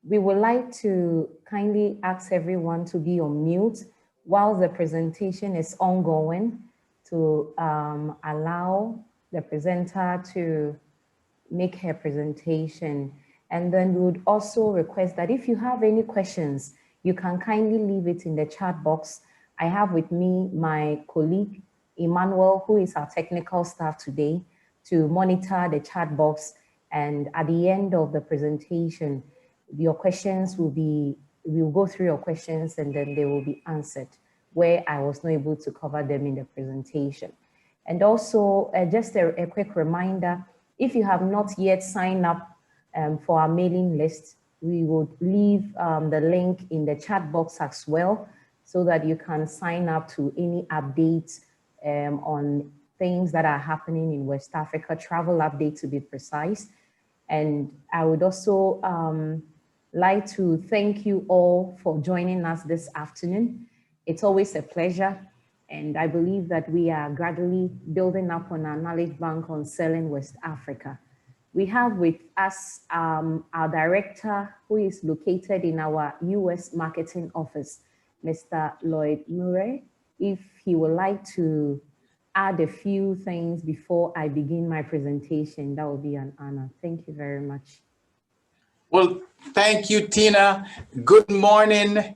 We would like to kindly ask everyone to be on mute while the presentation is ongoing to allow the presenter to make her presentation. And then we would also request that if you have any questions, you can kindly leave it in the chat box. I have with me my colleague, Emmanuel, who is our technical staff today, to monitor the chat box. And at the end of the presentation, your questions will be, we'll go through your questions and then they will be answered where I was not able to cover them in the presentation. And also just a quick reminder, if you have not yet signed up for our mailing list, we would leave the link in the chat box as well so that you can sign up to any updates on things that are happening in West Africa, travel updates to be precise. And I would also like to thank you all for joining us this afternoon. It's always a pleasure. And I believe that we are gradually building up on our knowledge bank on selling West Africa. We have with us our director, who is located in our US marketing office, Mr. Lloyd Murray. If he would like to add a few things before I begin my presentation, that would be an honor. Thank you very much. Well, thank you, Tina. Good morning.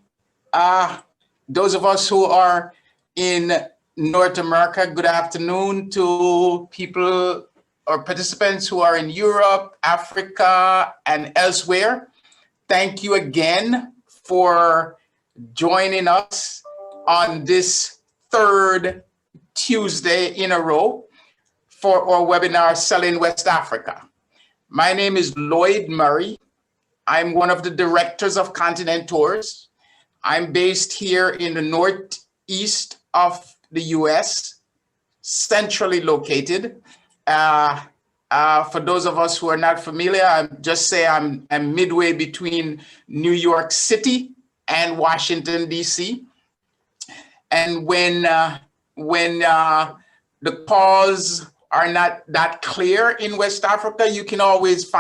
Those of us who are in North America, good afternoon to people or participants who are in Europe, Africa, and elsewhere. Thank you again for joining us on this third Tuesday in a row for our webinar, Selling West Africa. My name is Lloyd Murray. I'm one of the directors of Continent Tours. I'm based here in the northeast of the US, centrally located. For those of us who are not familiar, I'm midway between New York City and Washington, DC. And when the calls are not that clear in West Africa, you can always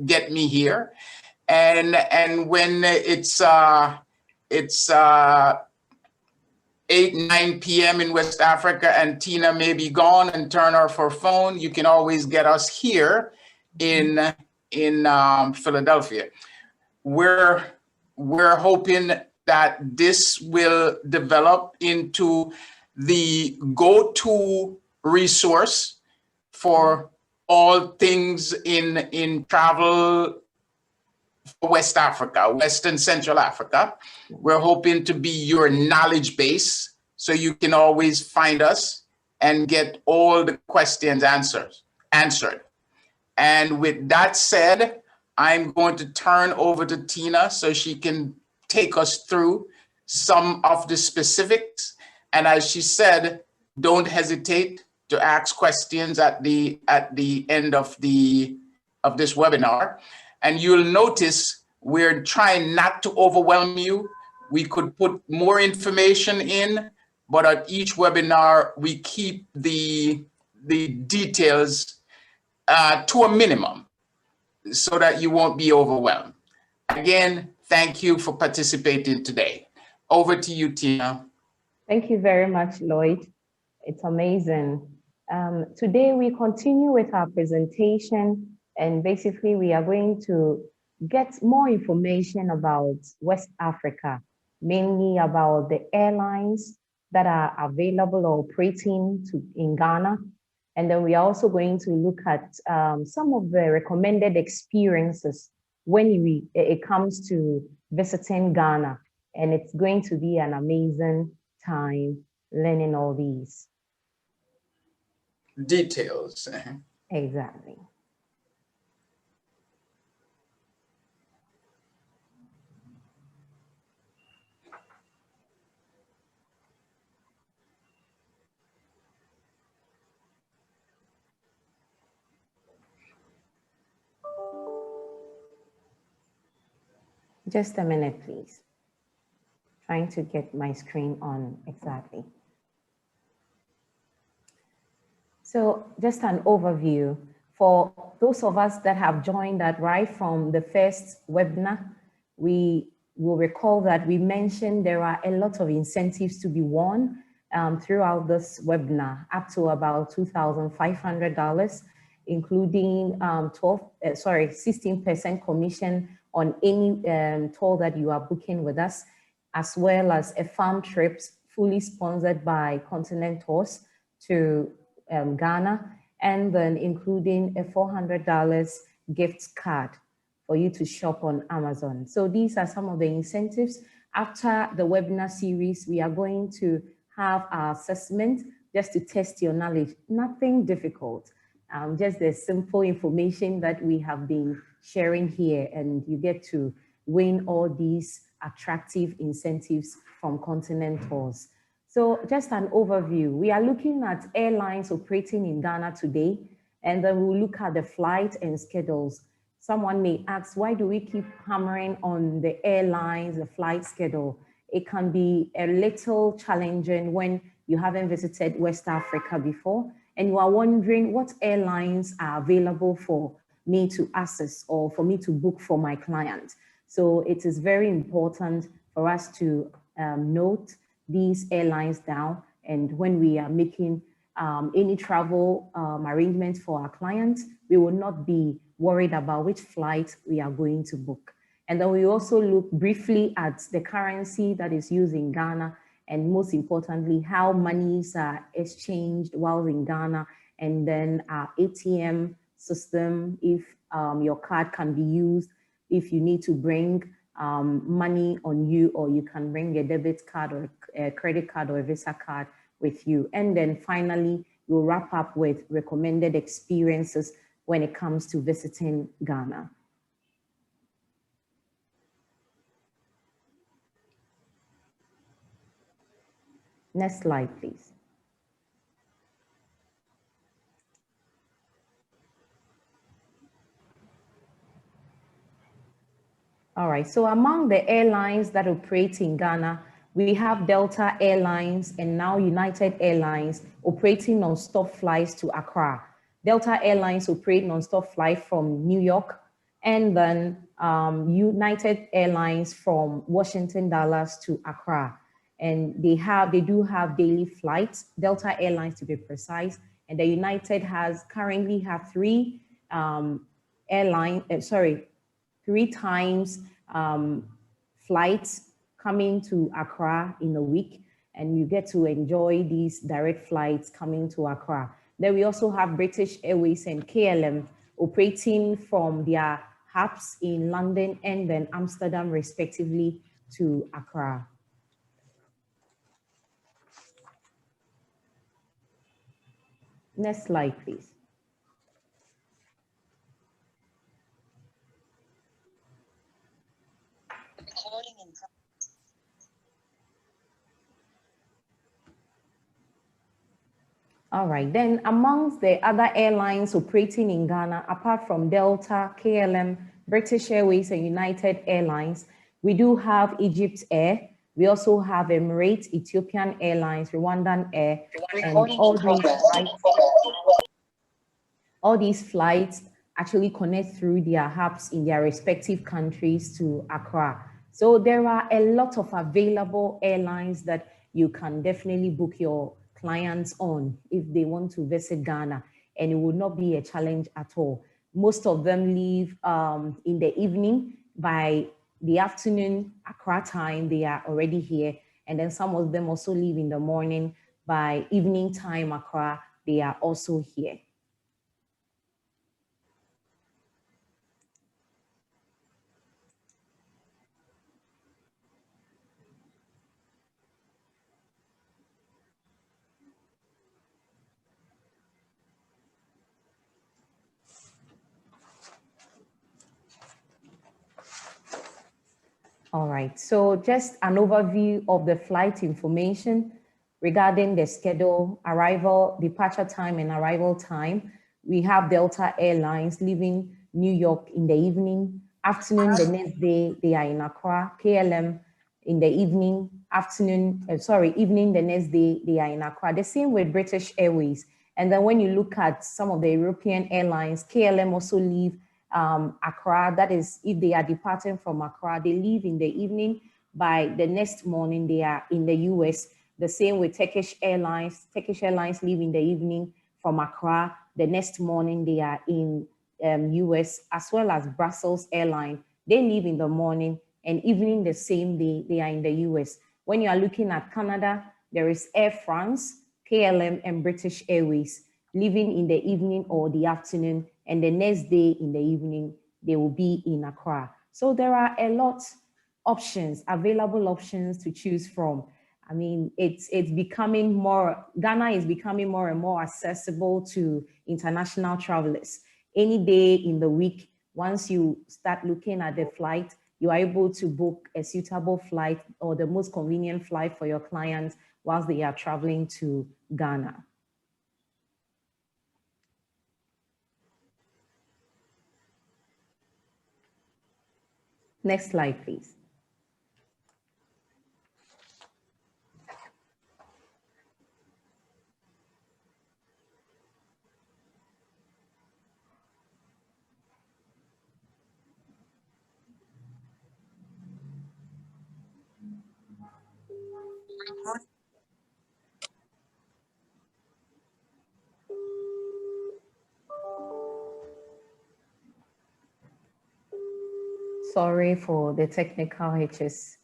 get me here. And when it's 8, 9 p.m. in West Africa and Tina may be gone and turn off her phone, you can always get us here in Philadelphia. We're hoping that this will develop into the go-to resource for all things in travel for West Africa, West and Central Africa. We're hoping to be your knowledge base so you can always find us and get all the questions answered. And with that said, I'm going to turn over to Tina so she can take us through some of the specifics. And as she said, don't hesitate to ask questions at the end of this webinar. And you'll notice we're trying not to overwhelm you. We could put more information in, but at each webinar, we keep the details to a minimum so that you won't be overwhelmed. Again, thank you for participating today. Over to you, Tina. Thank you very much, Lloyd. It's amazing. Today, we continue with our presentation. And basically, we are going to get more information about West Africa, mainly about the airlines that are available or operating in Ghana. And then we are also going to look at some of the recommended experiences when it comes to visiting Ghana. And it's going to be an amazing time learning all these details. Exactly. Just a minute, please. Trying to get my screen on exactly. So just an overview for those of us that have joined that right from the first webinar. we will recall that we mentioned there are a lot of incentives to be won throughout this webinar, up to about $2,500, including 16% commission on any tour that you are booking with us, as well as a farm trip fully sponsored by Continent Tours to Ghana, and then including a $400 gift card for you to shop on Amazon. So these are some of the incentives. After the webinar series, we are going to have our assessment just to test your knowledge. Nothing difficult, just the simple information that we have been sharing here, and you get to win all these attractive incentives from Continent Tours. So just an overview, we are looking at airlines operating in Ghana today, and then we'll look at the flight and schedules. Someone may ask, why do we keep hammering on the airlines, the flight schedule? It can be a little challenging when you haven't visited West Africa before, and you are wondering what airlines are available for me to access or for me to book for my client. So it is very important for us to note these airlines down, and when we are making any travel arrangements for our clients, we will not be worried about which flight we are going to book. And then we also look briefly at the currency that is used in Ghana, and most importantly, how monies are exchanged while in Ghana, and then our ATM system, if your card can be used, if you need to bring money on you, or you can bring a debit card or a credit card or a Visa card with you. And then finally, we'll wrap up with recommended experiences when it comes to visiting Ghana. Next slide, please. All right, so among the airlines that operate in Ghana, we have Delta Airlines and now United Airlines operating non-stop flights to Accra. Delta Airlines operate non-stop flight from New York, and then United Airlines from Washington, Dallas to Accra. And they do have daily flights, Delta Airlines to be precise, and the United currently have three times flights coming to Accra in a week, and you get to enjoy these direct flights coming to Accra. Then we also have British Airways and KLM operating from their hubs in London and then Amsterdam respectively to Accra. Next slide, please. All right, then amongst the other airlines operating in Ghana, apart from Delta, KLM, British Airways, and United Airlines, we do have Egypt Air. We also have Emirates, Ethiopian Airlines, Rwandan Air, and all these flights actually connect through their hubs in their respective countries to Accra. So there are a lot of available airlines that you can definitely book your clients on if they want to visit Ghana, and it would not be a challenge at all. Most of them leave in the evening. By the afternoon, Accra time, they are already here. And then some of them also leave in the morning. By evening time, Accra, they are also here. All right, so just an overview of the flight information regarding the schedule, arrival, departure time, and arrival time. We have Delta Airlines leaving New York in the evening. Afternoon, the next day, they are in Accra. KLM in the evening. Evening, the next day, they are in Accra. The same with British Airways. And then when you look at some of the European airlines, KLM also leave Accra. That is, if they are departing from Accra, they leave in the evening. By the next morning, they are in the US. The same with Turkish Airlines. Turkish Airlines leave in the evening from Accra. The next morning, they are in US, as well as Brussels Airlines. They leave in the morning, and evening the same day, they are in the US. When you are looking at Canada, there is Air France, KLM, and British Airways, leaving in the evening or the afternoon, and the next day in the evening, they will be in Accra. So there are a lot options, available options to choose from. I mean, it's becoming more, Ghana is becoming more and more accessible to international travelers. Any day in the week, once you start looking at the flight, you are able to book a suitable flight or the most convenient flight for your clients whilst they are traveling to Ghana. Next slide, please. Sorry for the technical hitches.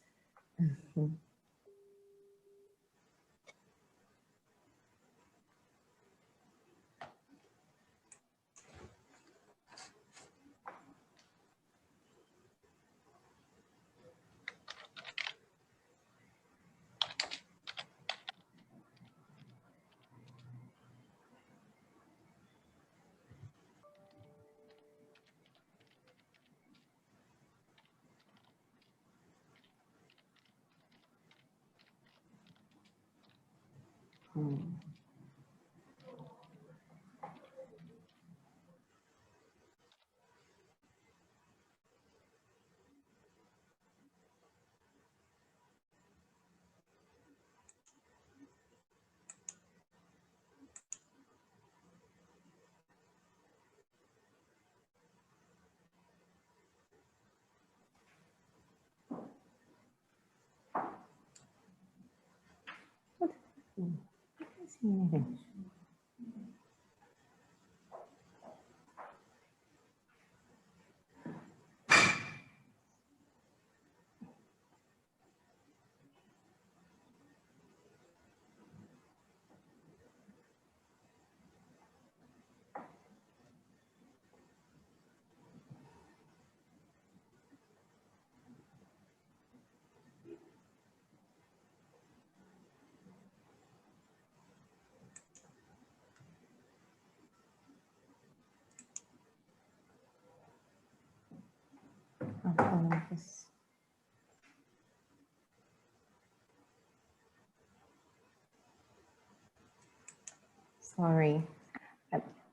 Sorry.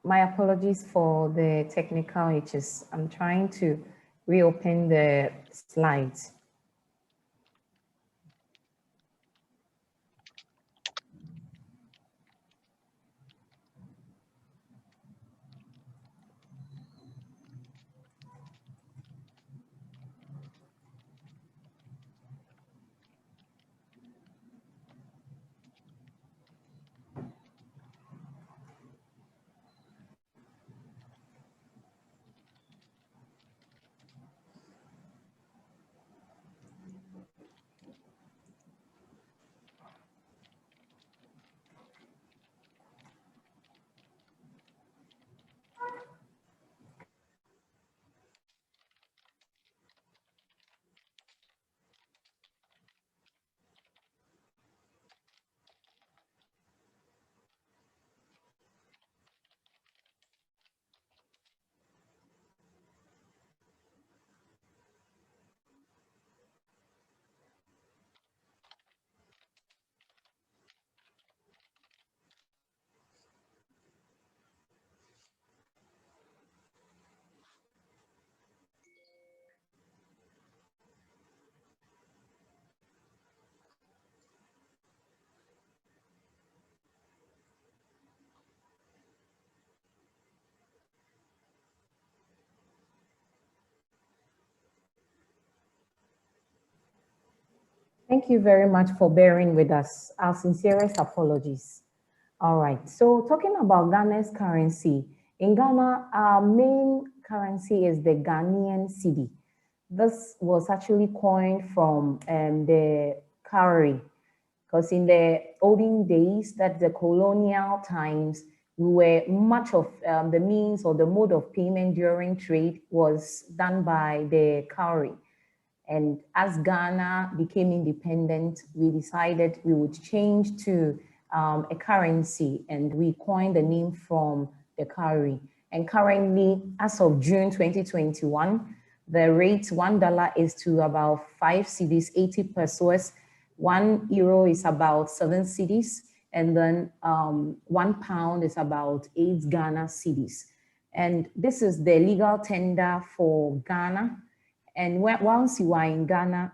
My apologies for the technical hitches. I'm trying to reopen the slides. Thank you very much for bearing with us. Our sincerest apologies. All right, so talking about Ghana's currency. In Ghana, our main currency is the Ghanaian cedi. This was actually coined from the cowrie, because in the olden days, that the colonial times, we were much of the means or the mode of payment during trade was done by the cowrie. And as Ghana became independent, we decided we would change to a currency, and we coined the name from the cowrie. And currently, as of June 2021, the rate $1 is to about 5 cedis, 80 pesos. €1 is about 7 cedis, and then £1 is about 8 Ghana cedis. And this is the legal tender for Ghana. And once you are in Ghana,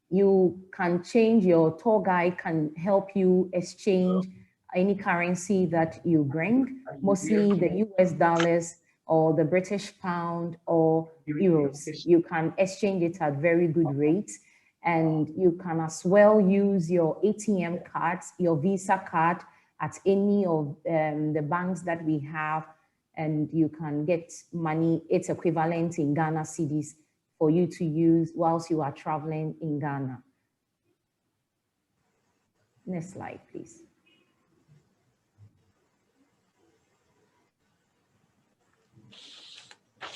you can change, your tour guide can help you exchange any currency that you bring, mostly the US dollars or the British pound or euros. You can exchange it at very good rates. And you can as well use your ATM cards, your Visa card at any of the banks that we have, and you can get money, its equivalent in Ghana cedis, for you to use whilst you are traveling in Ghana. Next slide, please.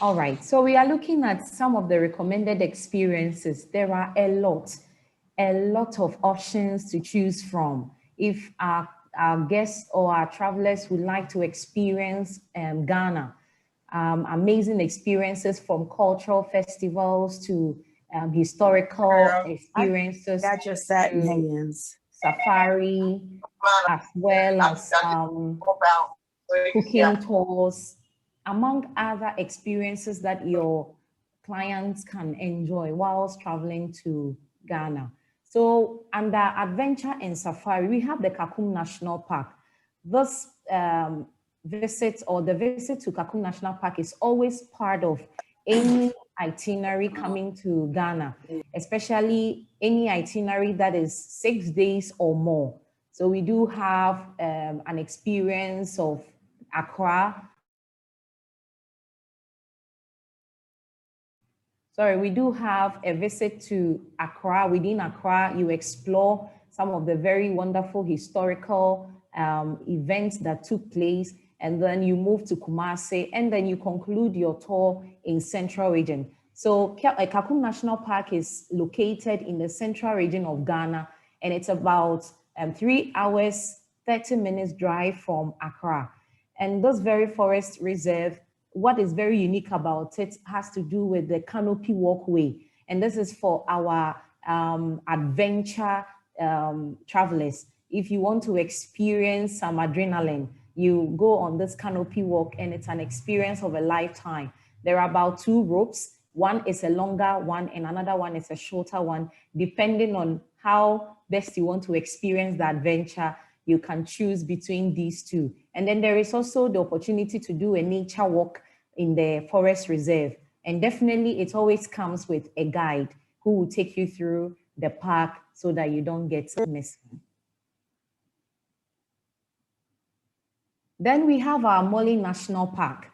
All right, so we are looking at some of the recommended experiences. There are a lot of options to choose from. If our guests or our travelers would like to experience Ghana, amazing experiences from cultural festivals to historical experiences. Got your satin hands. Safari, as well as cooking tours, among other experiences that your clients can enjoy whilst traveling to Ghana. So under Adventure and Safari, we have the Kakum National Park. This visit to Kakum National Park is always part of any itinerary coming to Ghana, especially any itinerary that is 6 days or more. So we do have an experience of Accra. Sorry, we do have a visit to Accra. Within Accra, you explore some of the very wonderful historical events that took place, and then you move to Kumasi, and then you conclude your tour in Central Region. So Kakum National Park is located in the Central Region of Ghana, and it's about 3 hours, 30 minutes drive from Accra. And this very forest reserve, what is very unique about it has to do with the canopy walkway. And this is for our adventure travelers. If you want to experience some adrenaline, you go on this canopy walk, and it's an experience of a lifetime. There are about 2 ropes. One is a longer one and another one is a shorter one. Depending on how best you want to experience the adventure, you can choose between these 2. And then there is also the opportunity to do a nature walk in the forest reserve. And definitely it always comes with a guide who will take you through the park so that you don't get missing. Then we have our Mole National Park,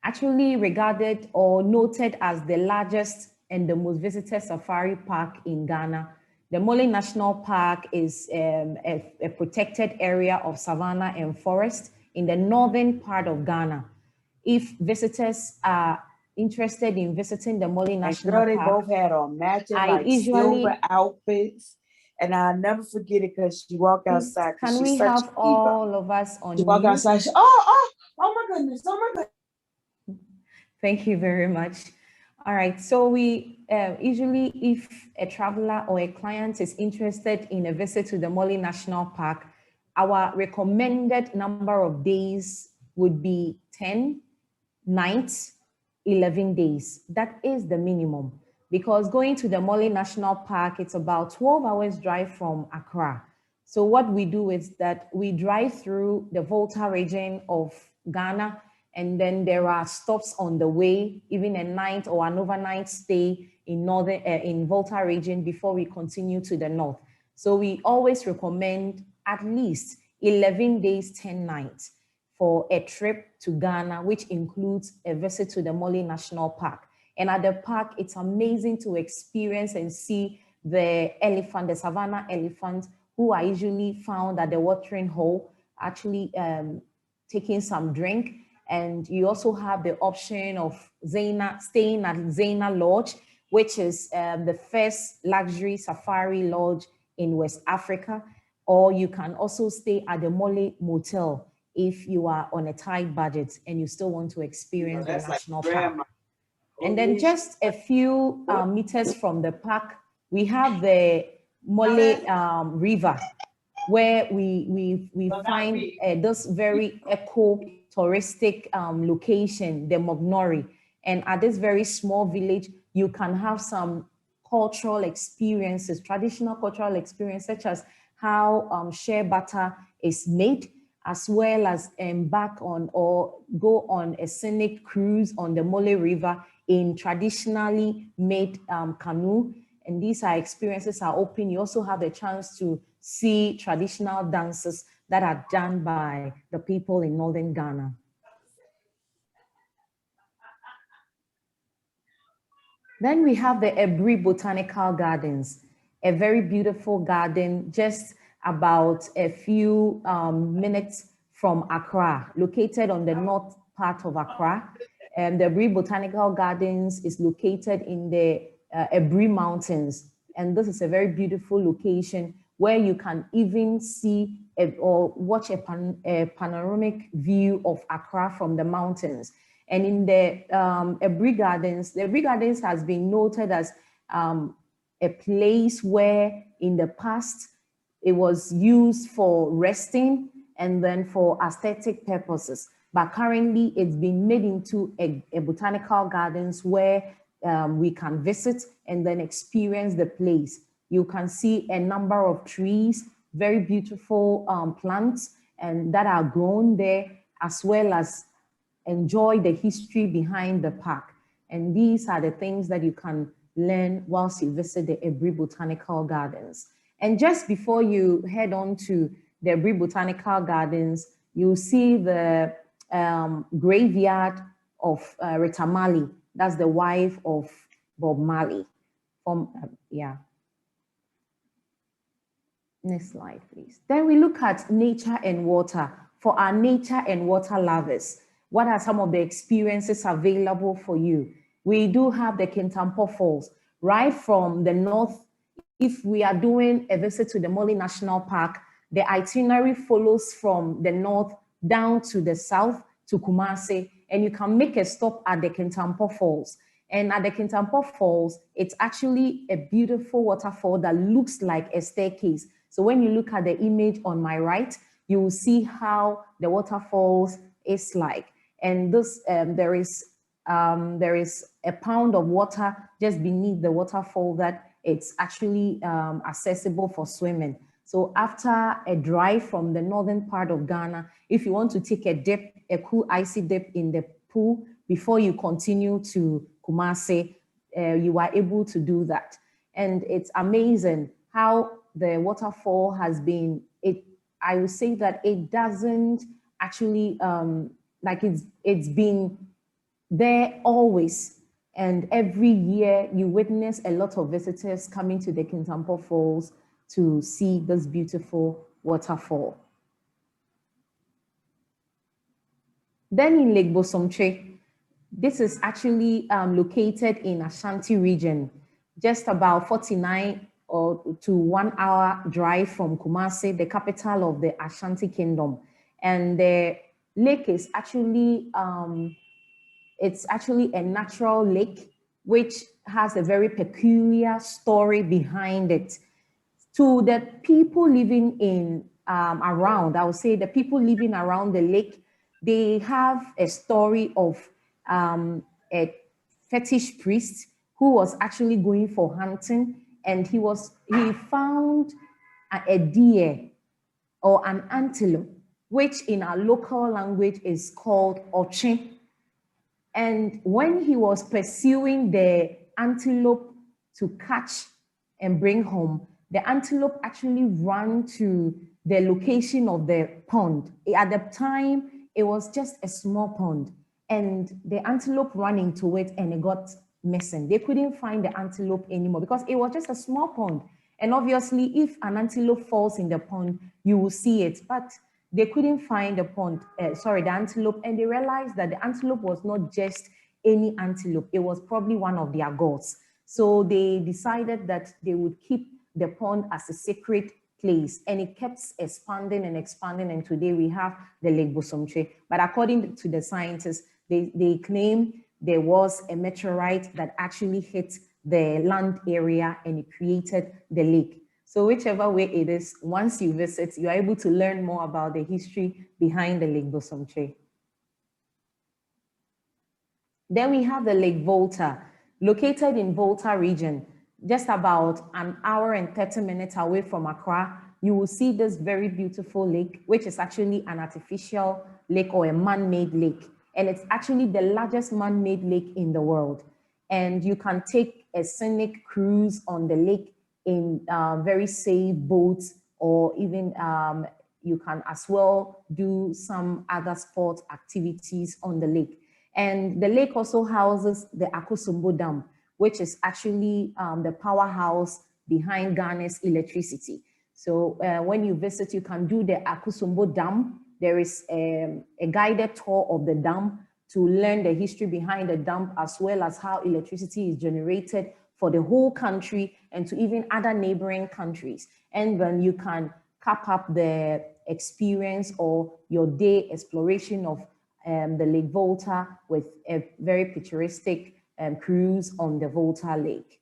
actually regarded or noted as the largest and the most visited safari park in Ghana. The Mole National Park is a protected area of savanna and forest in the northern part of Ghana. If visitors are interested in visiting the Mole National Park, they both had on matching silver outfits, and I'll never forget it because she walked outside. Can we have all of us on? She walked outside. Oh my goodness! Oh my goodness! Thank you very much. All right, so we usually, if a traveler or a client is interested in a visit to the Mole National Park, our recommended number of days would be 10 nights, 11 days. That is the minimum, because going to the Mole National Park, it's about 12 hours drive from Accra. So what we do is that we drive through the Volta region of Ghana, and then there are stops on the way, even a night or an overnight stay in northern in Volta region before we continue to the north. So we always recommend at least 11 days, 10 nights for a trip to Ghana, which includes a visit to the Mole National Park. And at the park, it's amazing to experience and see the elephant, the savannah elephant, who are usually found at the watering hole, actually taking some drink. And you also have the option of staying at Zena Lodge, which is the first luxury safari lodge in West Africa. Or you can also stay at the Mole Motel if you are on a tight budget and you still want to experience the national park. And then just a few meters from the park, we have the Mole River, where we find this very eco-touristic location, the Mognori. And at this very small village, you can have some cultural experiences, traditional cultural experiences, such as how shea butter is made, as well as embark on or go on a scenic cruise on the Mole River in traditionally made canoe. And these are experiences are open. You also have the chance to see traditional dances that are done by the people in northern Ghana. Then we have the Ebri Botanical Gardens, a very beautiful garden just about a few minutes from Accra, located on the north part of Accra. And the Ebri Botanical Gardens is located in the Ebri Mountains. And this is a very beautiful location where you can even see or watch a panoramic view of Accra from the mountains. And in the Ebri Gardens has been noted as a place where in the past it was used for resting and then for aesthetic purposes. But currently it's been made into a botanical gardens where we can visit and then experience the place. You can see a number of trees, very beautiful plants, and that are grown there, as well as enjoy the history behind the park. And these are the things that you can learn whilst you visit the Ebri Botanical Gardens. And just before you head on to the Ebri Botanical Gardens, you'll see the graveyard of Rita Marley. That's the wife of Bob Marley. Next slide, please. Then we look at nature and water. For our nature and water lovers, what are some of the experiences available for you? We do have the Kintampo Falls, right from the north. If we are doing a visit to the Mole National Park, the itinerary follows from the north down to the south to Kumasi, and you can make a stop at the Kintampo Falls. And at the Kintampo Falls, it's actually a beautiful waterfall that looks like a staircase. So when you look at the image on my right, you will see how the waterfalls is like. And this there is a pound of water just beneath the waterfall that it's actually accessible for swimming. So after a drive from the northern part of Ghana, if you want to take a dip, a cool icy dip in the pool before you continue to Kumasi, you are able to do that. And it's amazing how the waterfall has been, I would say that it doesn't actually, like it's been there always. And every year you witness a lot of visitors coming to the Kintampo Falls to see this beautiful waterfall. Then in Lake Bosomtwe, this is actually located in Ashanti region, just about 49 or to 1 hour drive from Kumasi, the capital of the Ashanti Kingdom. And the lake is actually, it's actually a natural lake, which has a very peculiar story behind it. To the people living in around, I would say the people living around the lake, they have a story of a fetish priest who was actually going for hunting, and he found a deer or an antelope, which in our local language is called oche. And when he was pursuing the antelope to catch and bring home, the antelope actually ran to the location of the pond. At the time, it was just a small pond, and the antelope ran into it and it got missing. They couldn't find the antelope anymore because it was just a small pond. And obviously, if an antelope falls in the pond, you will see it. But they couldn't find the antelope, and they realized that the antelope was not just any antelope. It was probably one of their gods. So they decided that they would keep the pond as a sacred place, and it kept expanding and expanding, and today we have the Lake Bosomtwe. But according to the scientists, they claim there was a meteorite that actually hit the land area and it created the lake. So whichever way it is, once you visit, you are able to learn more about the history behind the Lake Bosomtwe. Then we have the Lake Volta, located in Volta region, just about an hour and 30 minutes away from Accra. You will see this very beautiful lake, which is actually an artificial lake or a man-made lake. And it's actually the largest man-made lake in the world. And you can take a scenic cruise on the lake in very safe boats, or even you can as well do some other sport activities on the lake. And the lake also houses the Akosombo Dam, which is actually the powerhouse behind Ghana's electricity. So when you visit, you can do the Akosombo Dam. There is a guided tour of the dam to learn the history behind the dam, as well as how electricity is generated for the whole country and to even other neighboring countries. And then you can cap up the experience or your day exploration of the Lake Volta with a very picturesque cruise on the Volta Lake.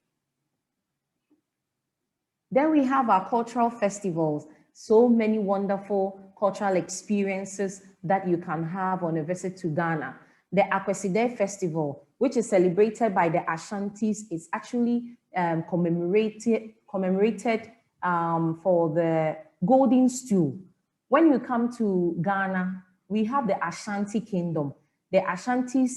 Then we have our cultural festivals. So many wonderful cultural experiences that you can have on a visit to Ghana. The Akwasidae Festival, which is celebrated by the Ashantis, is actually commemorated for the golden stew. When you come to Ghana, we have the Ashanti Kingdom. The Ashantis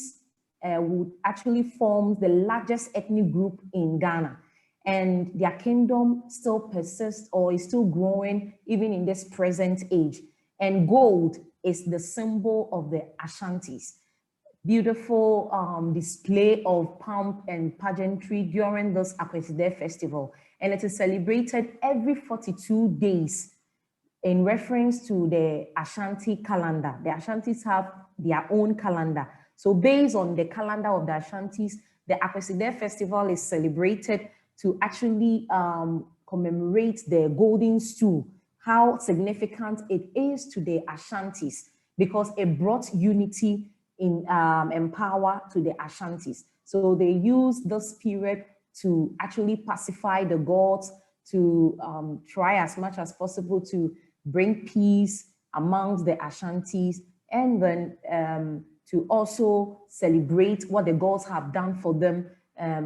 would actually form the largest ethnic group in Ghana, and their kingdom still persists or is still growing even in this present age. And gold is the symbol of the Ashantis. Beautiful display of pomp and pageantry during this Akwasidae Festival. And it is celebrated every 42 days in reference to the Ashanti calendar. The Ashantis have their own calendar. So based on the calendar of the Ashantis, the Akwasidae Festival is celebrated to actually commemorate the golden stew, how significant it is to the Ashantis, because it brought unity and power to the Ashantis. So they use this period to actually pacify the gods, to try as much as possible to bring peace amongst the Ashantis, and then to also celebrate what the gods have done for them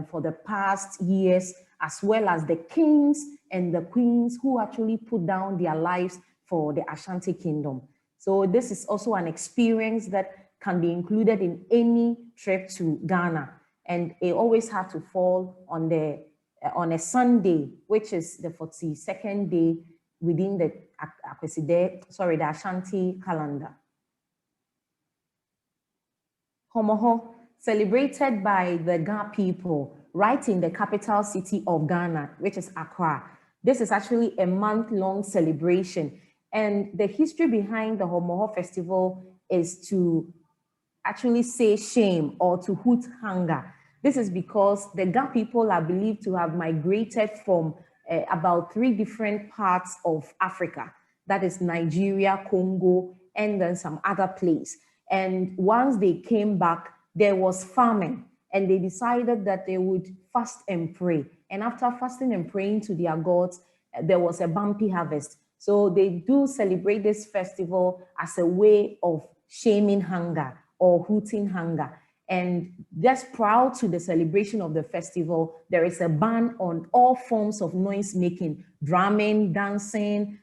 for the past years, as well as the kings and the queens who actually put down their lives for the Ashanti Kingdom. So this is also an experience that can be included in any trip to Ghana. And it always has to fall on a Sunday, which is the 42nd day within the the Ashanti calendar. Homoho, celebrated by the Ga people right in the capital city of Ghana, which is Accra. This is actually a month-long celebration. And the history behind the Homoho festival is to actually say shame or to hoot hunger. This is because the Ga people are believed to have migrated from about 3 different parts of Africa. That is Nigeria, Congo, and then some other place. And once they came back, there was famine, and they decided that they would fast and pray. And after fasting and praying to their gods, there was a bumpy harvest. So they do celebrate this festival as a way of shaming hunger or hooting hunger. And just prior to the celebration of the festival, there is a ban on all forms of noise making, drumming, dancing,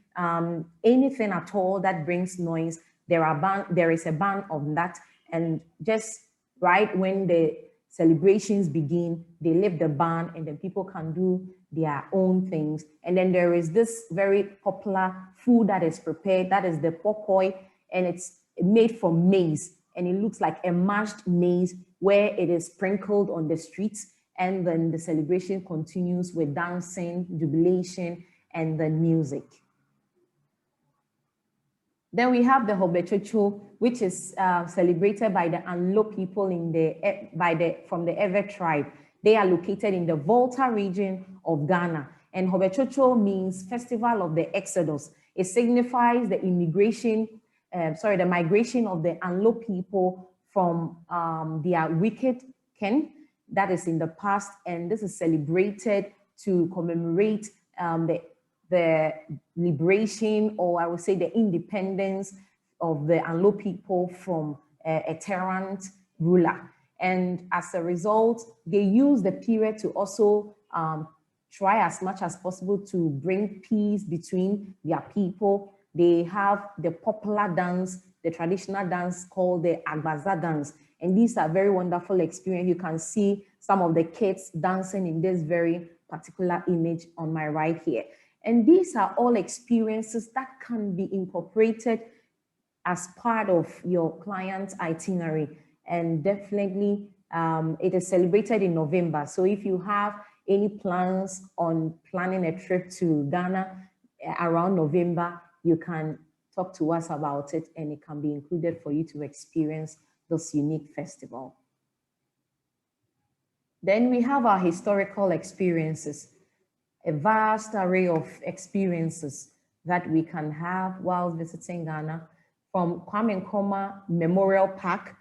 anything at all that brings noise. There is a ban on that. And just right when the celebrations begin, they lift the band, and then people can do their own things. And then there is this very popular food that is prepared, that is the pokoi, and it's made from maize, and it looks like a mashed maize where it is sprinkled on the streets. And then the celebration continues with dancing, jubilation, and then music. Then we have the Hobechocho, which is celebrated by the Anlo people from the Ewe tribe. They are located in the Volta region of Ghana. And Hobechocho means Festival of the Exodus. It signifies the migration of the Anlo people from their wicked kin that is in the past. And this is celebrated to commemorate the liberation, or I would say the independence of the Anlo people from a tyrant ruler. And as a result, they use the period to also try as much as possible to bring peace between their people. They have the popular dance, the traditional dance called the Akwasidae dance. And these are very wonderful experience. You can see some of the kids dancing in this very particular image on my right here. And these are all experiences that can be incorporated as part of your client's itinerary. And definitely it is celebrated in November. So if you have any plans on planning a trip to Ghana around November, you can talk to us about it, and it can be included for you to experience this unique festival. Then we have our historical experiences, a vast array of experiences that we can have while visiting Ghana, from Kwame Nkrumah Memorial Park,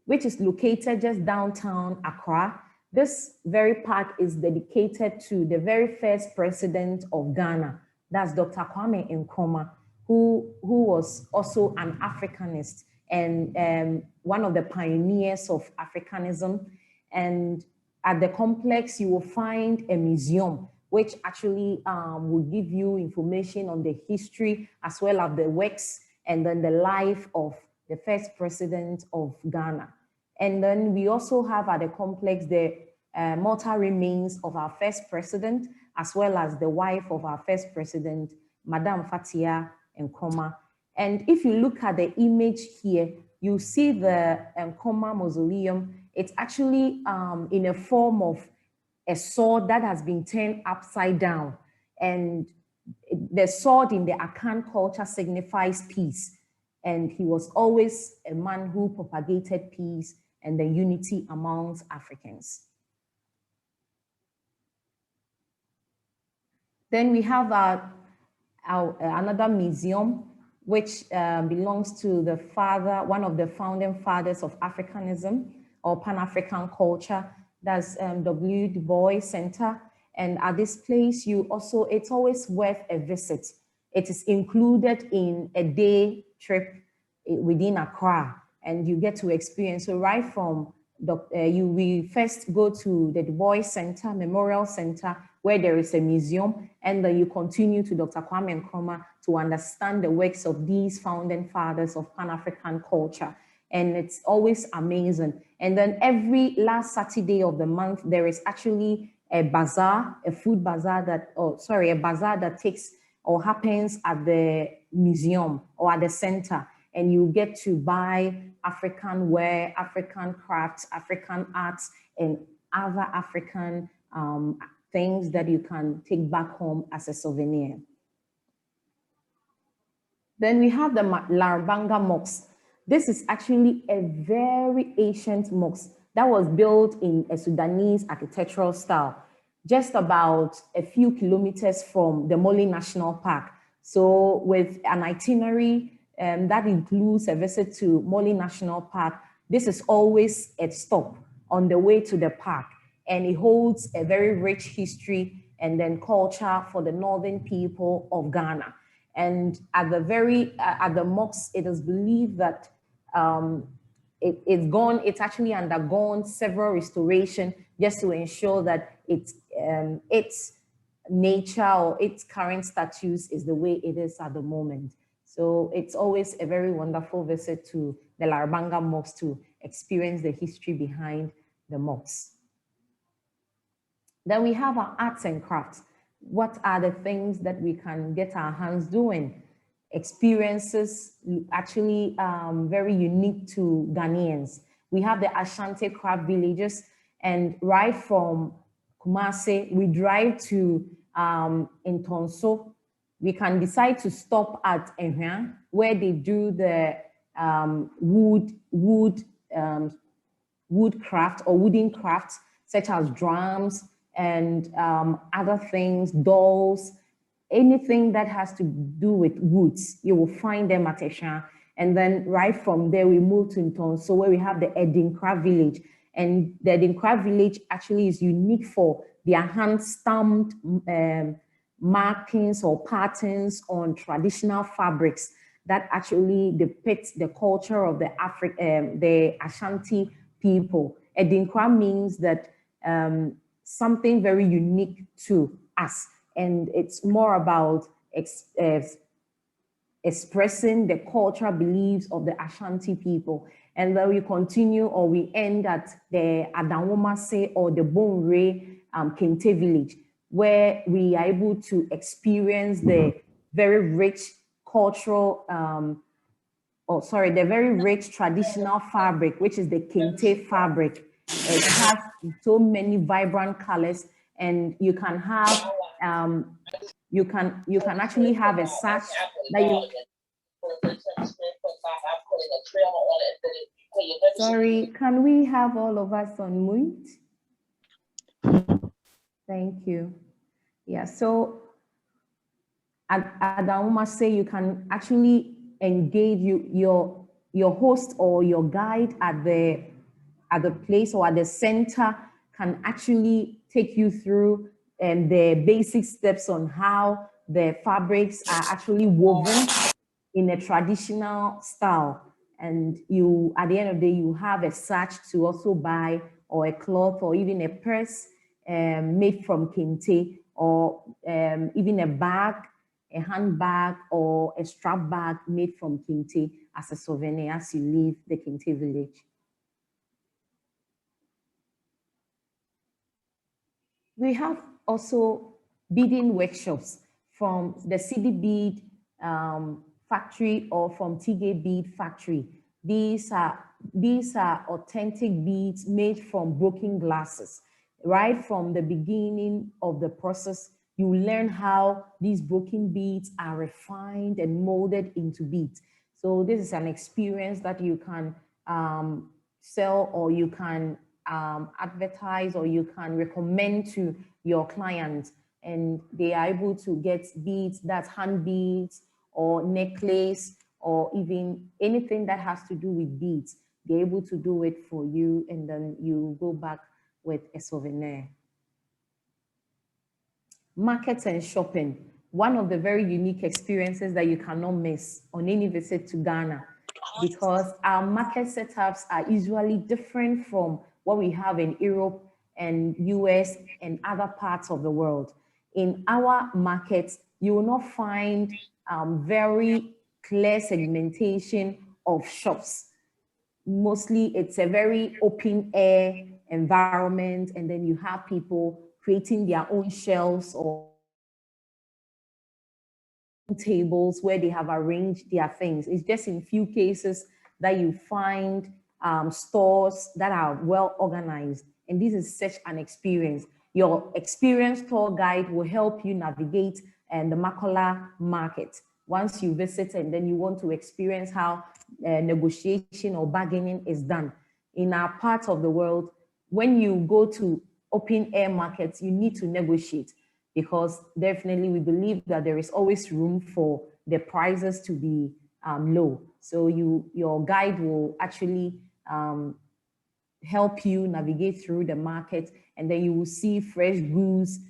which is located just downtown Accra. This very park is dedicated to the very first president of Ghana. That's Dr. Kwame Nkrumah, who was also an Africanist and one of the pioneers of Africanism. And at the complex, you will find a museum which actually will give you information on the history as well as the works and then the life of the first president of Ghana. And then we also have at the complex the mortal remains of our first president, as well as the wife of our first president, Madame Fatia Nkrumah. And if you look at the image here, you see the Nkrumah mausoleum. It's actually in a form of a sword that has been turned upside down. And the sword in the Akan culture signifies peace. And he was always a man who propagated peace and the unity amongst Africans. Then we have another museum, which belongs to the one of the founding fathers of Africanism or Pan-African culture. That's W. Du Bois Center. And at this place, it's always worth a visit. It is included in a day trip within Accra, and you get to experience. So right from we first go to the Du Bois Center, Memorial Center, where there is a museum, and then you continue to Dr. Kwame Nkrumah to understand the works of these founding fathers of Pan-African culture. And it's always amazing. And then every last Saturday of the month, there is actually a bazaar, a food bazaar a bazaar that takes or happens at the museum or at the center. And you get to buy African wear, African crafts, African arts, and other African things that you can take back home as a souvenir. Then we have the Larabanga Mosque. This is actually a very ancient mosque that was built in a Sudanese architectural style, just about a few kilometers from the Mole National Park. So with an itinerary that includes a visit to Mole National Park, this is always a stop on the way to the park. And it holds a very rich history and then culture for the northern people of Ghana. And at the mosque, it is believed that it's actually undergone several restorations just to ensure that its nature or its current status is the way it is at the moment. So it's always a very wonderful visit to the Larabanga Mosque to experience the history behind the most. Then we have our arts and crafts. What are the things that we can get our hands doing? Experiences actually very unique to Ghanaians. We have the Ashanti Craft villages, and right from Kumasi, we drive to Ntonso. We can decide to stop at Ehua, where they do the wood craft or wooden crafts, such as drums and other things, dolls, anything that has to do with woods, you will find them at Esha. And then right from there, we move to Ntonso, where we have the Beading Craft Village. And the Beading Craft Village actually is unique for their hand-stamped markings or patterns on traditional fabrics that actually depict the culture of the Ashanti people. Beading Craft means that something very unique to us. And it's more about expressing the cultural beliefs of the Ashanti people. And then we continue or we end at the Adamomase or the Bonre Kente village, where we are able to experience the very rich cultural, the very rich traditional fabric, which is the Kente fabric. It has so many vibrant colors, and you can have you can actually have a sash that you. Sorry, can we have all of us on mute? Thank you. Yeah, so at Adamomase, you can actually engage your host or your guide at the place or at the center can actually take you through the basic steps on how the fabrics are actually woven in a traditional style. And you, at the end of the day, you have a sash to also buy, or a cloth, or even a purse made from Kente, or even a bag, a handbag, or a strap bag made from Kente as a souvenir as you leave the Kente village. We have also beading workshops from the CD Bead factory or from Tige Bead factory. These are authentic beads made from broken glasses. Right from the beginning of the process, you learn how these broken beads are refined and molded into beads. So this is an experience that you can sell, or you can advertise, or you can recommend to your clients, and they are able to get beads, that's hand beads or necklace, or even anything that has to do with beads. They're able to do it for you, and then you go back with a souvenir. Markets and shopping, one of the very unique experiences that you cannot miss on any visit to Ghana, because our market setups are usually different from what we have in Europe and US and other parts of the world. In our markets, you will not find very clear segmentation of shops. Mostly it's a very open air environment, and then you have people creating their own shelves or tables where they have arranged their things. It's just in few cases that you find stores that are well organized, and this is such an experience. Your experienced tour guide will help you navigate the Makola market once you visit, and then you want to experience how negotiation or bargaining is done. In our part of the world, when you go to open air markets, you need to negotiate, because definitely we believe that there is always room for the prices to be low. So your guide will actually help you navigate through the market, and then you will see fresh goods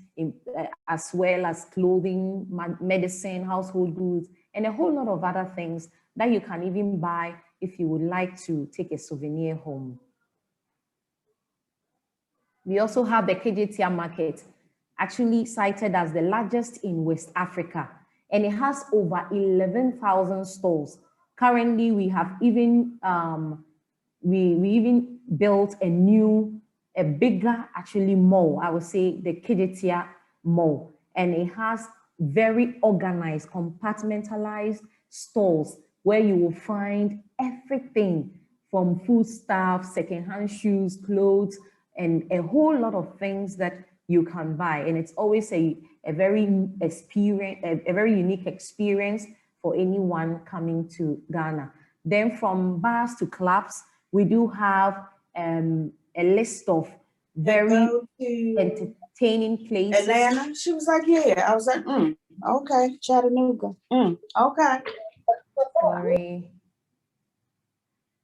as well as clothing, medicine, household goods, and a whole lot of other things that you can even buy if you would like to take a souvenir home. We also have the Kejetia market, actually cited as the largest in West Africa, and it has over 11,000 stalls. Currently, we have even we even built a new a bigger actually mall. I would say the Kiditia Mall, and it has very organized, compartmentalized stores where you will find everything from foodstuffs, secondhand shoes, clothes, and a whole lot of things that you can buy. And it's always a very unique experience for anyone coming to Ghana. Then from bars to clubs, we do have a list of very entertaining places. Atlanta, she was like, yeah. I was like, okay, Chattanooga, okay. Sorry.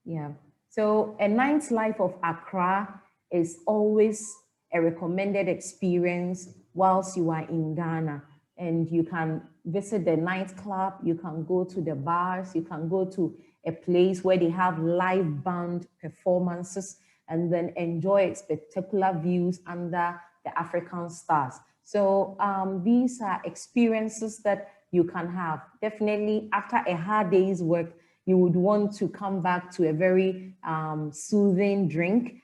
Yeah. So a nightlife of Accra is always a recommended experience whilst you are in Ghana. And you can visit the nightclub, you can go to the bars, you can go to a place where they have live band performances and then enjoy spectacular views under the African stars. So these are experiences that you can have. Definitely after a hard day's work, you would want to come back to a very soothing drink,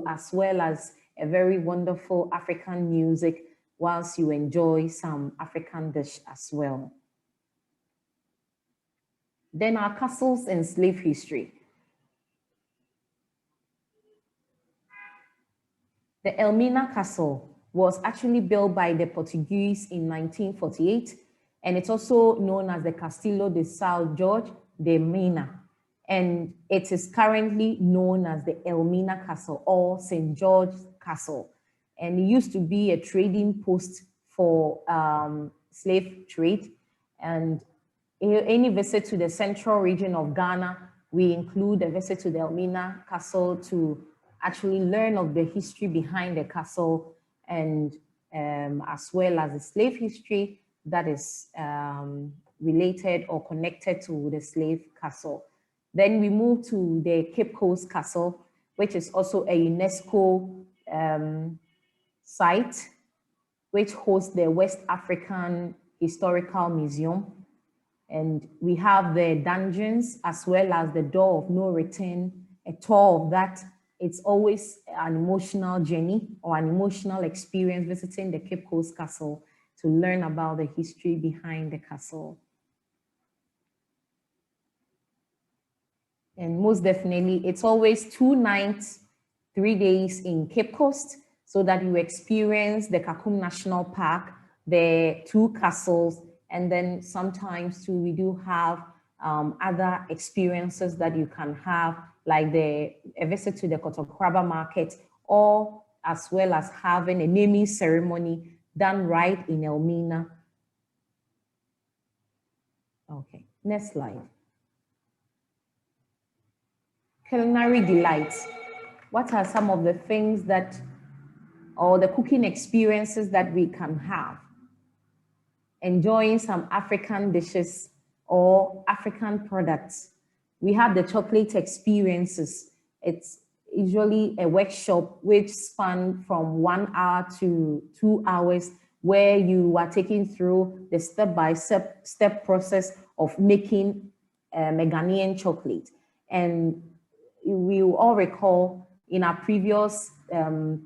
as well as a very wonderful African music whilst you enjoy some African dish as well. Then our castles and slave history. The Elmina Castle was actually built by the Portuguese in 1948, and it's also known as the Castillo de São Jorge de Mina. And it is currently known as the Elmina Castle or St. George Castle. And it used to be a trading post for slave trade. And any visit to the central region of Ghana, we include a visit to the Elmina Castle to actually learn of the history behind the castle, and as well as the slave history that is related or connected to the slave castle. Then we move to the Cape Coast Castle, which is also a UNESCO site, which hosts the West African Historical Museum. And we have the dungeons as well as the Door of No Return, a tour of that. It's always an emotional journey or an emotional experience visiting the Cape Coast Castle to learn about the history behind the castle. And most definitely, it's always 2 nights, 3 days in Cape Coast, so that you experience the Kakum National Park, the 2 castles, and then sometimes too, we do have other experiences that you can have, like a visit to the Kotokraba market, or as well as having a naming ceremony done right in Elmina. Okay, next slide. Culinary delights. What are some of the things that, or the cooking experiences that we can have? Enjoying some African dishes or African products. We have the chocolate experiences. It's usually a workshop which span from 1 hour to 2 hours, where you are taken through the step-by-step process of making a Ghanaian chocolate. And we will all recall in our previous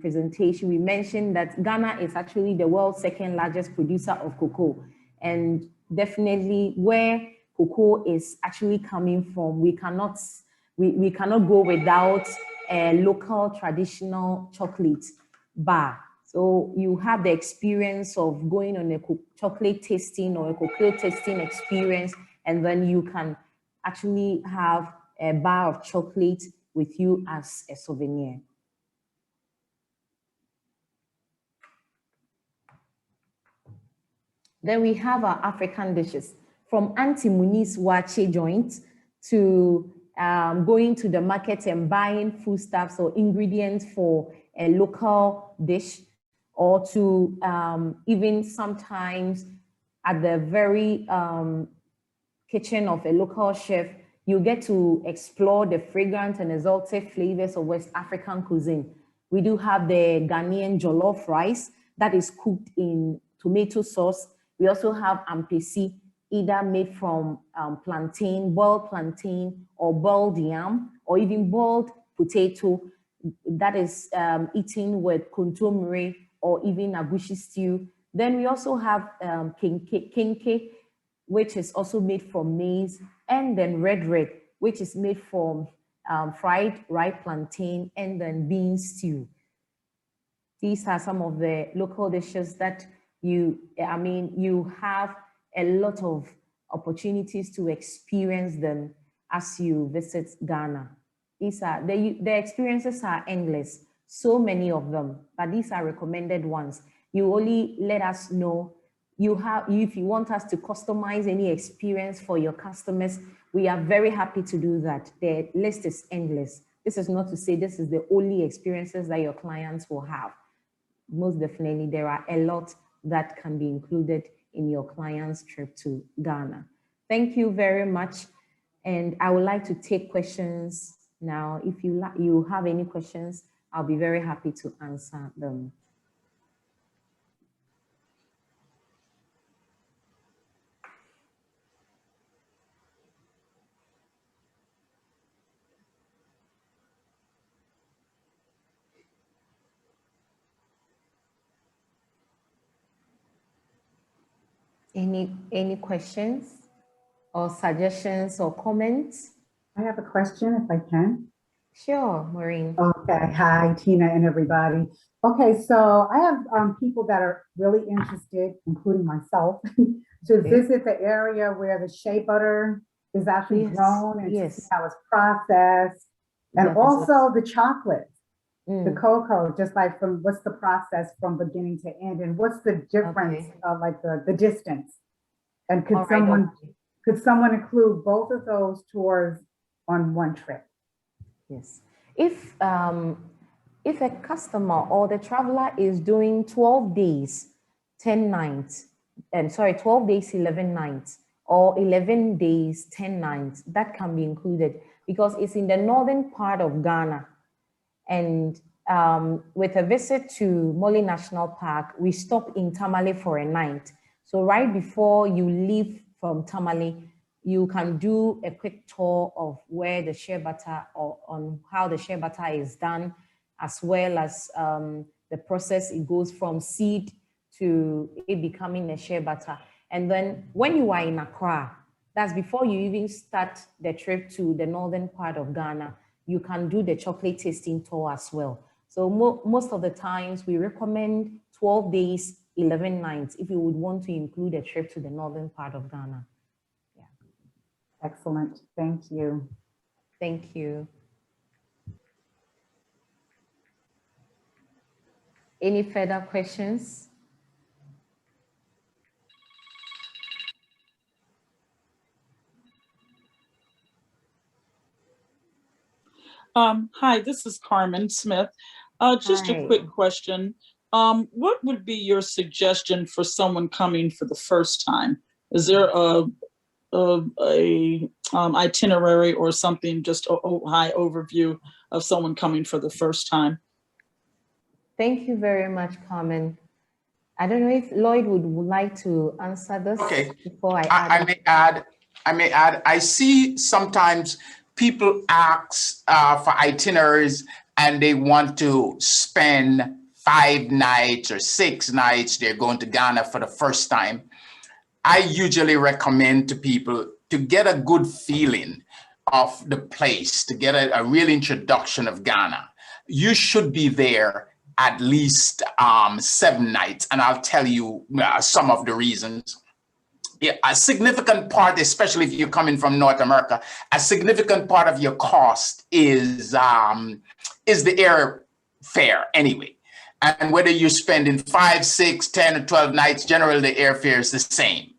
presentation, we mentioned that Ghana is actually the world's 2nd largest producer of cocoa. And definitely where cocoa is actually coming from, we cannot go without a local traditional chocolate bar. So you have the experience of going on a chocolate tasting or a cocoa tasting experience, and then you can actually have a bar of chocolate with you as a souvenir. Then we have our African dishes, from Auntie Muni's Wache joint to going to the market and buying foodstuffs or ingredients for a local dish, or to even sometimes at the very kitchen of a local chef, you get to explore the fragrant and exotic flavors of West African cuisine. We do have the Ghanaian jollof rice that is cooked in tomato sauce. We also have ampesi, either made from plantain, boiled plantain, or boiled yam, or even boiled potato that is eaten with kontomire or even agushi stew. Then we also have kinke, which is also made from maize, and then red, which is made from fried ripe plantain and then bean stew. These are some of the local dishes that you have a lot of opportunities to experience them as you visit Ghana. These are, the experiences are endless, so many of them, but these are recommended ones. You only let us know if you want us to customize any experience for your customers, we are very happy to do that. The list is endless. This is not to say this is the only experiences that your clients will have. Most definitely, there are a lot that can be included in your client's trip to Ghana. Thank you very much. And I would like to take questions now. If you have any questions, I'll be very happy to answer them. Any questions or suggestions or comments? I have a question if I can. Sure, Maureen. Okay, hi Tina and everybody. Okay, so I have people that are really interested, including myself, to visit the area where the shea butter is actually grown and to see how it's processed. And also the chocolate, the cocoa, just like from what's the process from beginning to end and what's the difference of like the distance? And could someone include both of those tours on one trip? Yes. If a customer or the traveler is doing 12 days, 10 nights, 12 days, 11 nights, or 11 days, 10 nights, that can be included because it's in the northern part of Ghana. And with a visit to Mole National Park, we stop in Tamale for a night. So right before you leave from Tamale, you can do a quick tour of where the shea butter or on how the shea butter is done, as well as the process it goes from seed to it becoming a shea butter. And then when you are in Accra, that's before you even start the trip to the northern part of Ghana, you can do the chocolate tasting tour as well. So most of the times we recommend 12 days, 11 nights if you would want to include a trip to the northern part of Ghana. Yeah. Excellent. Thank you. Thank you. Any further questions? Hi, this is Carmen Smith. Just a quick question. What would be your suggestion for someone coming for the first time? Is there a itinerary or something, just a high overview of someone coming for the first time? Thank you very much, Carmen. I don't know if Lloyd would like to answer this. Okay. Before I may add, I see sometimes people ask for itineraries and they want to spend 5 nights or 6 nights. They're going to Ghana for the first time. I usually recommend to people to get a good feeling of the place, to get a real introduction of Ghana. You should be there at least 7 nights, and I'll tell you some of the reasons. Yeah, a significant part, especially if you're coming from North America, a significant part of your cost is the airfare anyway. And whether you're spending 5, 6, 10, or 12 nights, generally the airfare is the same.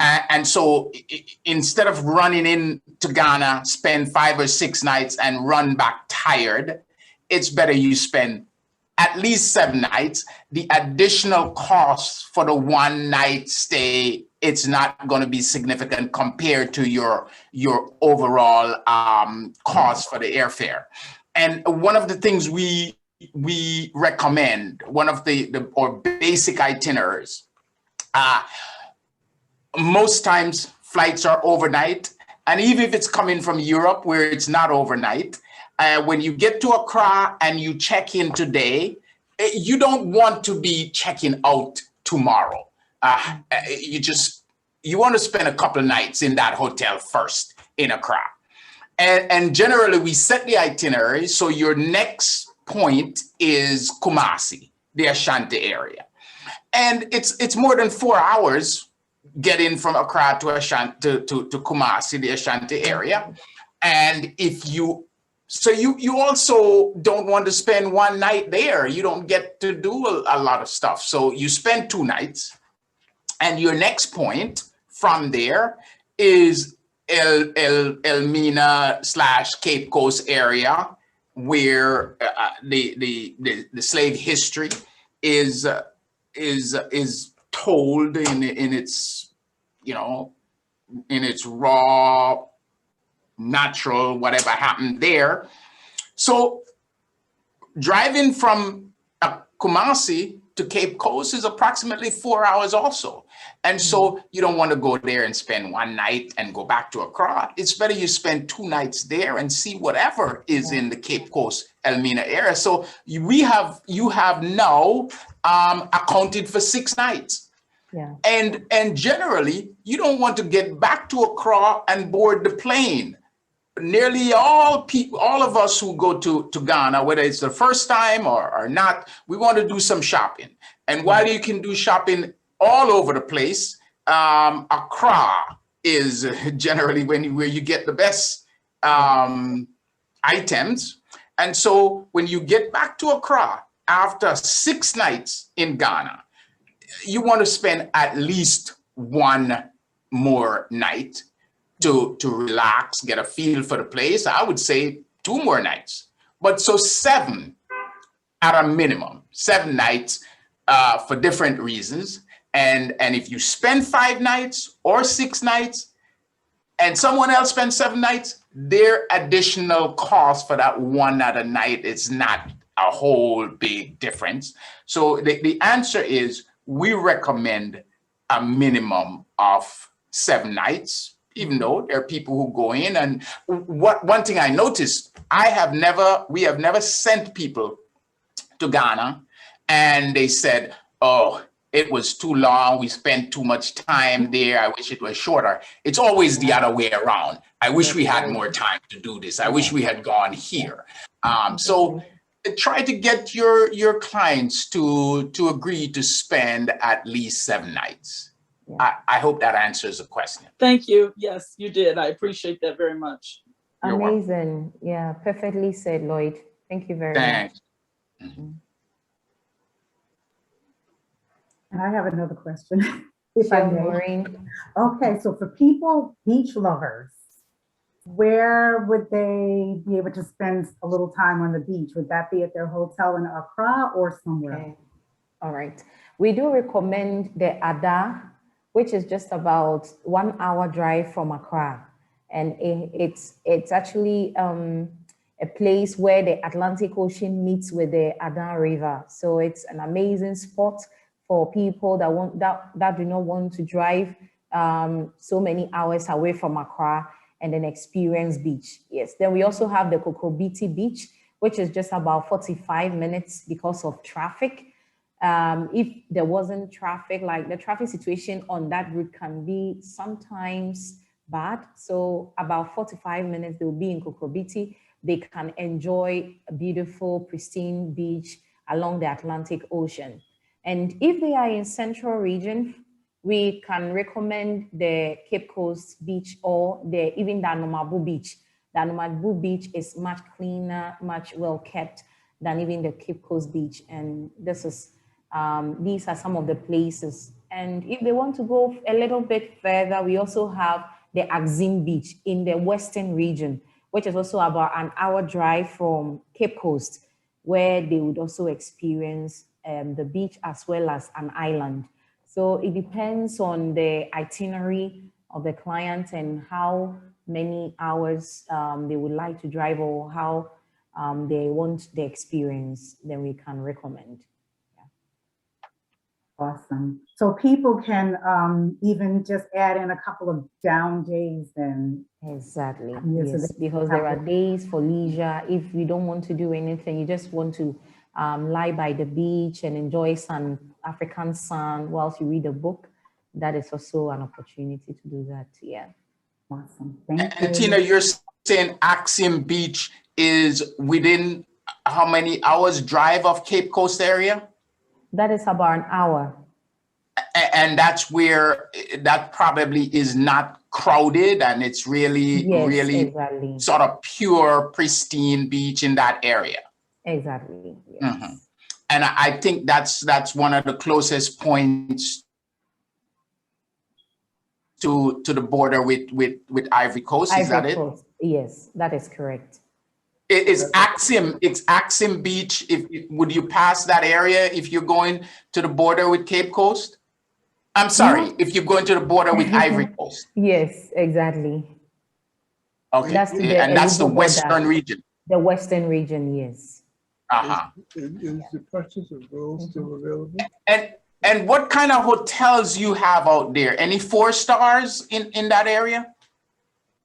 And so instead of running into Ghana, spend 5 or 6 nights and run back tired, it's better you spend at least 7 nights. The additional cost for the 1 night stay, it's not going to be significant compared to your overall cost for the airfare. And one of the things we recommend, one of the basic itineraries, most times flights are overnight. And even if it's coming from Europe where it's not overnight, When you get to Accra and you check in today, you don't want to be checking out tomorrow. You want to spend a couple of nights in that hotel first in Accra. And generally we set the itinerary. So your next point is Kumasi, the Ashanti area. And it's more than 4 hours getting from Accra to Kumasi, the Ashanti area. And you also don't want to spend one night there. You don't get to do a lot of stuff. So you spend 2 nights, and your next point from there is Elmina / Cape Coast area, where the slave history is told in its, in its raw, natural, whatever happened there. So driving from Kumasi to Cape Coast is approximately 4 hours also. And so you don't want to go there and spend one night and go back to Accra. It's better you spend 2 nights there and see whatever is in the Cape Coast, Elmina area. So you have now accounted for 6 nights. Yeah. And generally, you don't want to get back to Accra and board the plane. Nearly all of us who go to Ghana, whether it's the first time or not, we want to do some shopping. And while you can do shopping all over the place, Accra is generally where you get the best items. And so when you get back to Accra after 6 nights in Ghana, you want to spend at least 1 more night to relax, get a feel for the place. I would say 2 more nights, but so 7 at a minimum, 7 nights for different reasons. And if you spend 5 nights or 6 nights and someone else spends 7 nights, their additional cost for that 1 other night is not a whole big difference. So the answer is we recommend a minimum of 7 nights. Even though there are people who go in, and one thing I noticed, we have never sent people to Ghana and they said, oh, it was too long, we spent too much time there, I wish it was shorter. It's always the other way around. I wish we had more time to do this. I wish we had gone here. So try to get your clients to agree to spend at least 7 nights. I hope that answers the question. Thank you. Yes, you did. I appreciate that very much. Amazing. Yeah, perfectly said, Lloyd. Thank you very much. And I have another question, if I may. Maureen. Okay, so for people, beach lovers, where would they be able to spend a little time on the beach? Would that be at their hotel in Accra or somewhere? Okay. All right. We do recommend the Ada, which is just about 1 hour drive from Accra. And it's actually a place where the Atlantic Ocean meets with the Ada River. So it's an amazing spot for people that do not want to drive so many hours away from Accra and then experience beach. Yes. Then we also have the Kokobiti Beach, which is just about 45 minutes because of traffic. If there wasn't traffic, like the traffic situation on that route can be sometimes bad. So about 45 minutes, they'll be in Kokobiti. They can enjoy a beautiful, pristine beach along the Atlantic Ocean. And if they are in Central Region, we can recommend the Cape Coast Beach or even the Anomabu Beach. The Anomabu Beach is much cleaner, much well kept than even the Cape Coast Beach. And these are some of the places. And if they want to go a little bit further, we also have the Axim Beach in the Western region, which is also about an hour drive from Cape Coast, where they would also experience the beach as well as an island. So it depends on the itinerary of the client and how many hours they would like to drive or how they want the experience, then we can recommend. Awesome. So people can even just add in a couple of down days and. Exactly. Yeah, so Yes, they because there are days for leisure. If you don't want to do anything, you just want to lie by the beach and enjoy some African sun whilst you read a book. That is also an opportunity to do that. Yeah. Awesome. Thank you. And Tina, you're saying Axiom Beach is within how many hours drive of Cape Coast area? That is about an hour. And that's where that probably is not crowded, and it's really, Yes, really exactly. sort of pure, pristine beach in that area. Exactly. Yes. Mm-hmm. And I think that's one of the closest points to the border with Ivory Coast. Is that it? Coast. Yes, that is correct. It's Axiom Beach. Would you pass that area if you're going to the border with Cape Coast? I'm sorry, if you're going to the border with Ivory Coast. Yes, exactly. Okay, and that's the western region. The western region, yes. Uh-huh. Is the purchase of gold still available? And what kind of hotels you have out there? Any 4 stars in that area?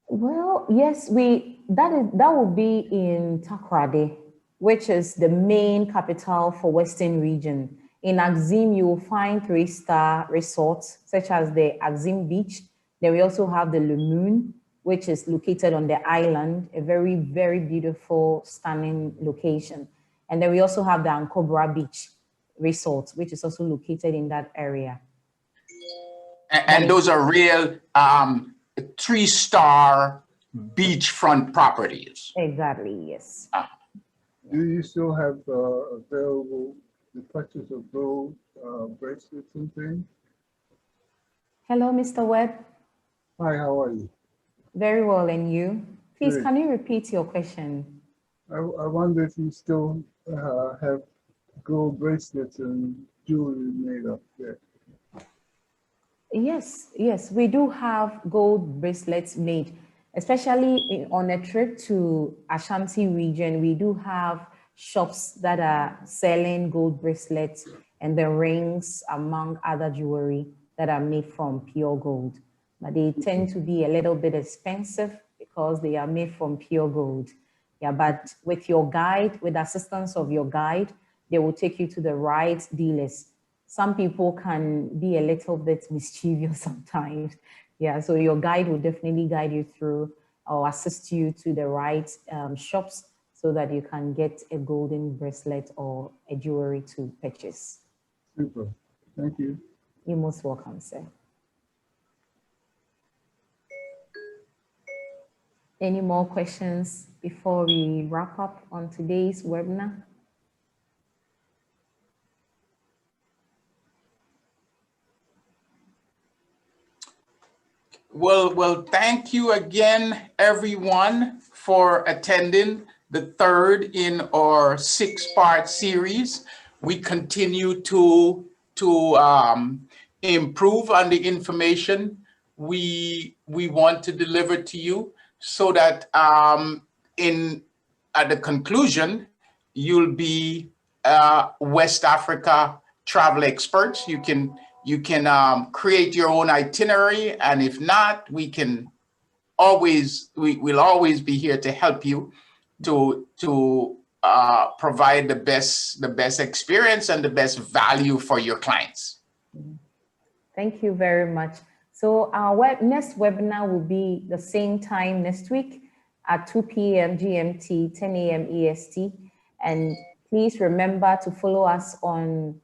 Well, yes, that will be in Takoradi, which is the main capital for Western region. In Axim, you will find 3-star resorts such as the Axim Beach. Then we also have the Lamoon, which is located on the island, a very, very beautiful, stunning location. And then we also have the Ankobra Beach Resort, which is also located in that area. And those are real 3-star beachfront properties. Exactly, yes. Do you still have available the purchase of gold bracelets and things? Hello, Mr. Webb. Hi, how are you? Very well, and you? Please, Good. can you repeat your question? I wonder if you still have gold bracelets and jewelry made up there. Yes, we do have gold bracelets made, especially on a trip to Ashanti region. We do have shops that are selling gold bracelets and the rings, among other jewelry that are made from pure gold. But they tend to be a little bit expensive because they are made from pure gold. Yeah, but with your guide, with the assistance of your guide, they will take you to the right dealers. Some people can be a little bit mischievous sometimes. Yeah, so your guide will definitely guide you through or assist you to the right shops so that you can get a golden bracelet or a jewelry to purchase. Super. Thank you. You're most welcome, sir. Any more questions before we wrap up on today's webinar? Well, thank you again, everyone, for attending the 3rd in our 6-part series. We continue to improve on the information we want to deliver to you, so that at the conclusion, you'll be West Africa travel experts. You can create your own itinerary, and if not, we'll always be here to help you to provide the best experience and the best value for your clients. Thank you very much. So our next webinar will be the same time next week at 2 p.m. GMT, 10 a.m. EST. And please remember to follow us on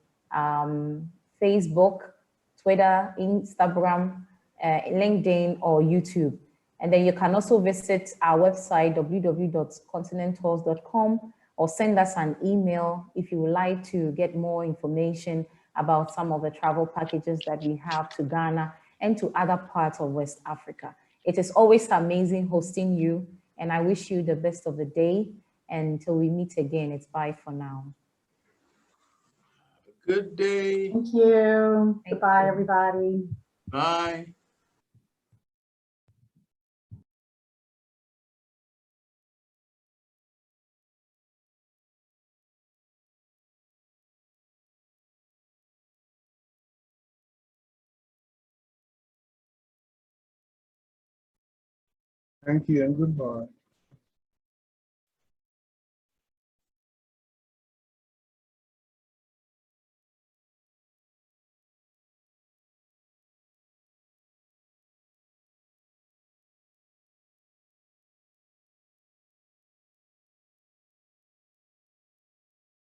Facebook, Twitter, Instagram, LinkedIn, or YouTube. And then you can also visit our website, www.continentalls.com, or send us an email if you would like to get more information about some of the travel packages that we have to Ghana and to other parts of West Africa. It is always amazing hosting you, and I wish you the best of the day. And until we meet again, it's bye for now. Good day. Thank you. Goodbye, everybody. Bye. Thank you and goodbye.